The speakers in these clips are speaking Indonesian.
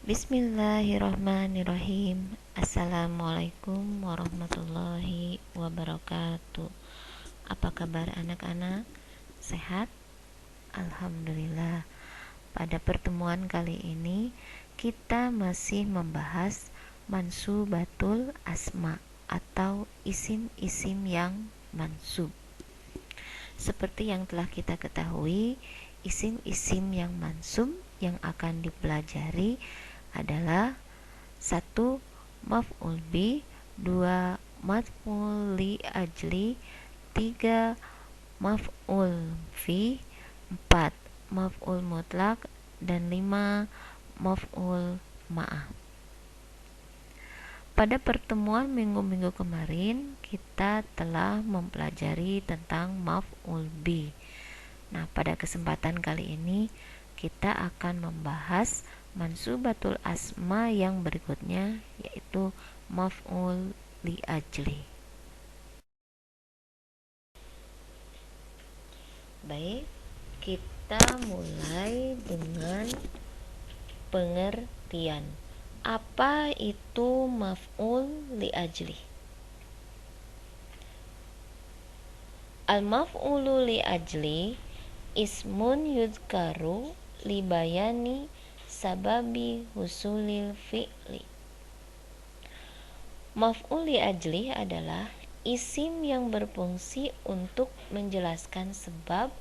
Bismillahirrahmanirrahim. Assalamualaikum warahmatullahi wabarakatuh. Apa kabar anak-anak? Sehat? Alhamdulillah. Pada pertemuan kali ini kita masih membahas mansubatul asma atau isim-isim yang mansub. Seperti yang telah kita ketahui, isim-isim yang mansub yang akan dipelajari adalah 1. Maf'ul bi, 2. Maf'ul li ajli, 3. Maf'ul fi, 4. Maf'ul mutlak, dan 5. Maf'ul ma'ah. Pada pertemuan minggu-minggu kemarin kita telah mempelajari tentang maf'ul bi. Nah, pada kesempatan kali ini kita akan membahas mansubatul asma yang berikutnya, yaitu maf'ul li ajli. Baik, kita mulai dengan pengertian. Apa itu maf'ul li ajli? Al-maf'ulu li ajli ismun yudhkaru li bayani sababi husulil fi'li. Maf'ul li ajli adalah isim yang berfungsi untuk menjelaskan sebab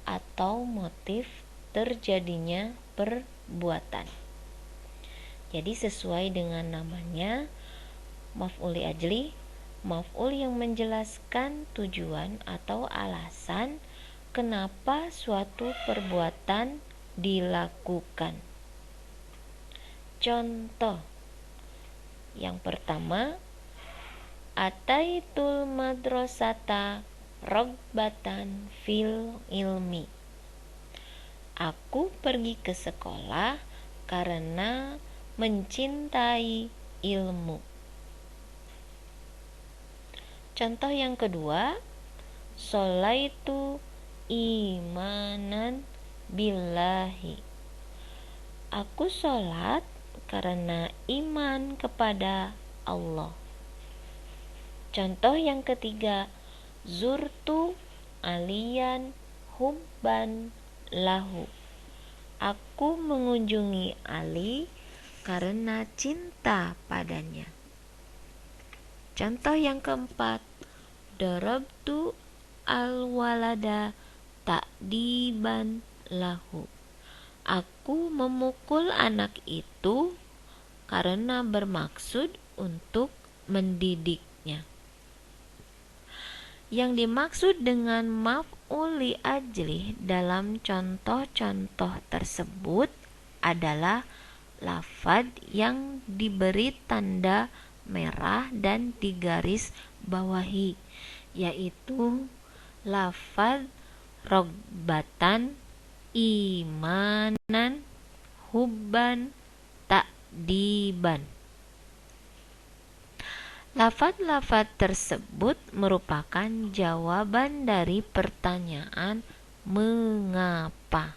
atau motif terjadinya perbuatan. Jadi sesuai dengan namanya, maf'ul li ajli, maf'ul yang menjelaskan tujuan atau alasan kenapa suatu perbuatan dilakukan. Contoh yang pertama, ataitul madrasata rogbatan fil ilmi. Aku pergi ke sekolah karena mencintai ilmu. Contoh yang kedua, sholaitu imanan billahi. Aku sholat karena iman kepada Allah. Contoh yang ketiga, zurtu aliyan hubban lahu. Aku mengunjungi Ali karena cinta padanya. Contoh yang keempat, darabtu al-walada ta'diban lahu. Aku memukul anak itu karena bermaksud untuk mendidiknya. Yang dimaksud dengan maf'ul li ajli dalam contoh-contoh tersebut adalah lafaz yang diberi tanda merah dan digaris bawahi, yaitu lafaz rogbatan, imanan, hubban, ta'diban. Lafaz-lafaz tersebut merupakan jawaban dari pertanyaan mengapa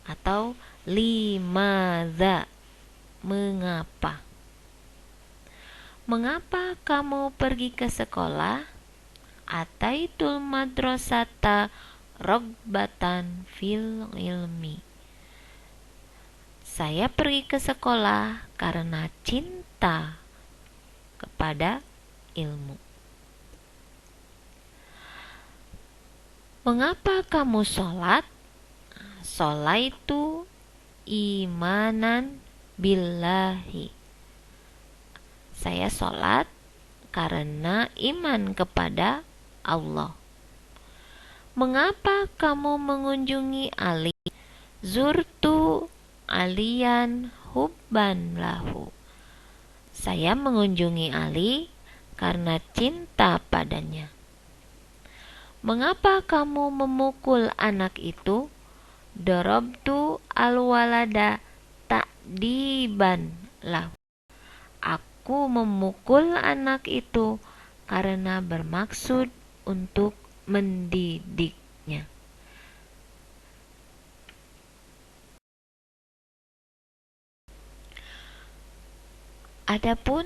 atau limadza, mengapa. Mengapa kamu pergi ke sekolah? Ataitul madrasata rogbatan fil ilmi. Saya pergi ke sekolah karena cinta kepada ilmu. Mengapa kamu sholat? Sholaitu imanan billahi. Saya sholat karena iman kepada Allah. Mengapa kamu mengunjungi Ali? Zurtu aliyan hubban lahu. Saya mengunjungi Ali karena cinta padanya. Mengapa kamu memukul anak itu? Darabtu al-walada ta'diban lahu. Aku memukul anak itu karena bermaksud untuk mendidiknya. Adapun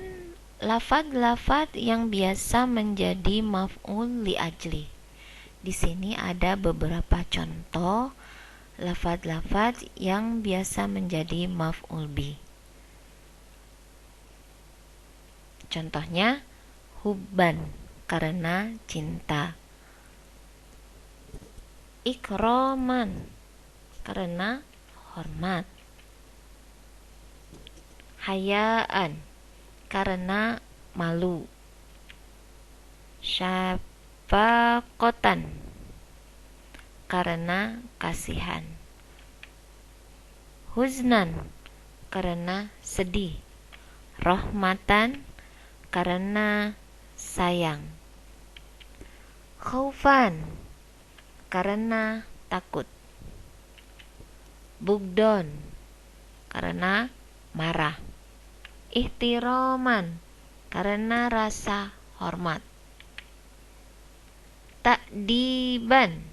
lafaz-lafaz yang biasa menjadi maf'ul li ajli. Di sini ada beberapa contoh lafaz-lafaz yang biasa menjadi maf'ul bi. Contohnya hubban karena cinta, ikroman karena hormat, hayaan karena malu, syafaqatan karena kasihan, huznan karena sedih, rahmatan karena sayang, khaufan karena takut, bugdon karena marah, ihtiraman karena rasa hormat, ta'diban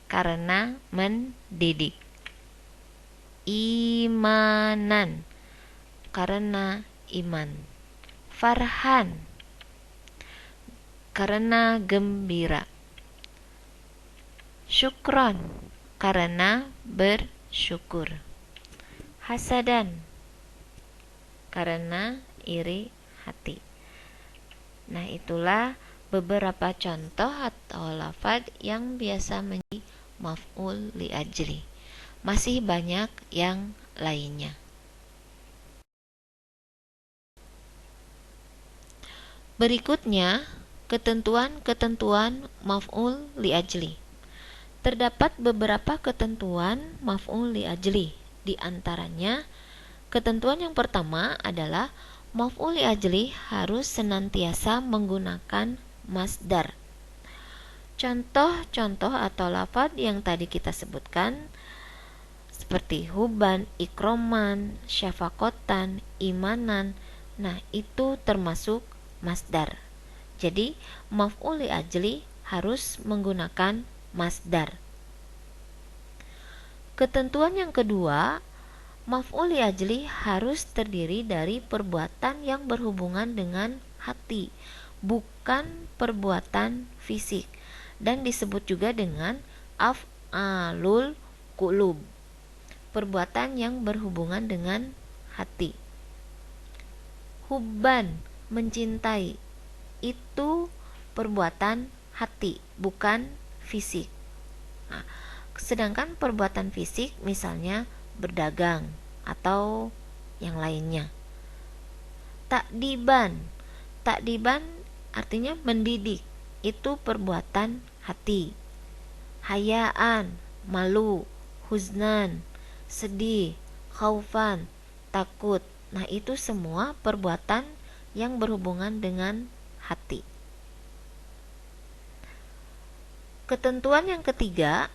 karena mendidik, imanan karena iman, farhan karena gembira, syukron karena bersyukur, hasadan karena iri hati. Nah, itulah beberapa contoh atau lafaz yang biasa menjadi maf'ul li ajli. Masih banyak yang lainnya. Berikutnya, ketentuan-ketentuan maf'ul li ajli. Terdapat beberapa ketentuan maf'ul li ajli. Di antaranya, ketentuan yang pertama adalah maf'ul li ajli harus senantiasa menggunakan masdar. Contoh-contoh atau lafaz yang tadi kita sebutkan seperti huban, ikroman, syafaqatan, imanan. Nah, itu termasuk masdar. Jadi, maf'ul li ajli harus menggunakan masdar. Ketentuan yang kedua, maf'ul li ajli harus terdiri dari perbuatan yang berhubungan dengan hati, bukan perbuatan fisik, dan disebut juga dengan af'alul qulub, perbuatan yang berhubungan dengan hati. Hubban, mencintai, itu perbuatan hati, bukan fisik. Nah, sedangkan perbuatan fisik misalnya berdagang atau yang lainnya. Takdiban artinya mendidik, itu perbuatan hati. Hayaan, malu, huznan, sedih, khaufan, takut. Nah, itu semua perbuatan yang berhubungan dengan hati. Ketentuan yang ketiga,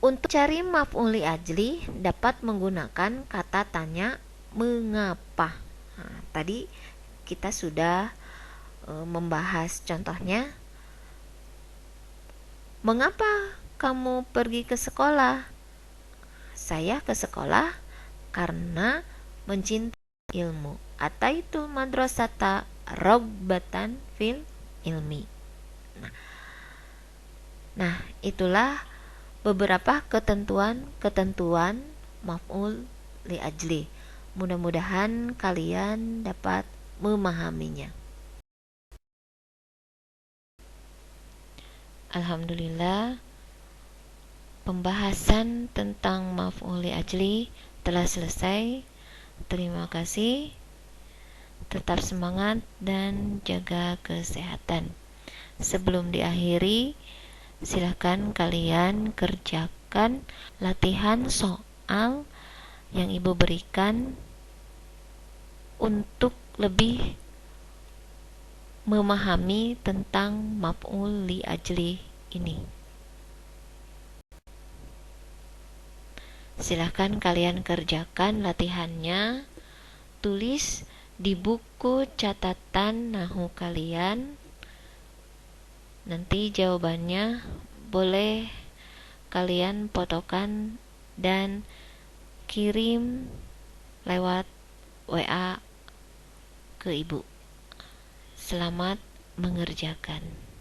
untuk cari maf'ul li ajli dapat menggunakan kata tanya mengapa. Nah, tadi kita sudah membahas contohnya. Mengapa kamu pergi ke sekolah? Saya ke sekolah karena mencintai ilmu. Ataitul madrasata raghbatan fil ilmi. Nah, itulah beberapa ketentuan maf'ul li ajli. Mudah-mudahan kalian dapat memahaminya. Alhamdulillah, pembahasan tentang maf'ul li ajli telah selesai. Terima kasih. Tetap semangat dan jaga kesehatan. Sebelum diakhiri, silakan kalian kerjakan latihan soal yang Ibu berikan untuk lebih memahami tentang maf'ul li ajli ini. Silahkan kalian kerjakan latihannya, tulis di buku catatan nahu kalian. Nanti jawabannya boleh kalian fotokan dan kirim lewat WA ke ibu. Selamat mengerjakan.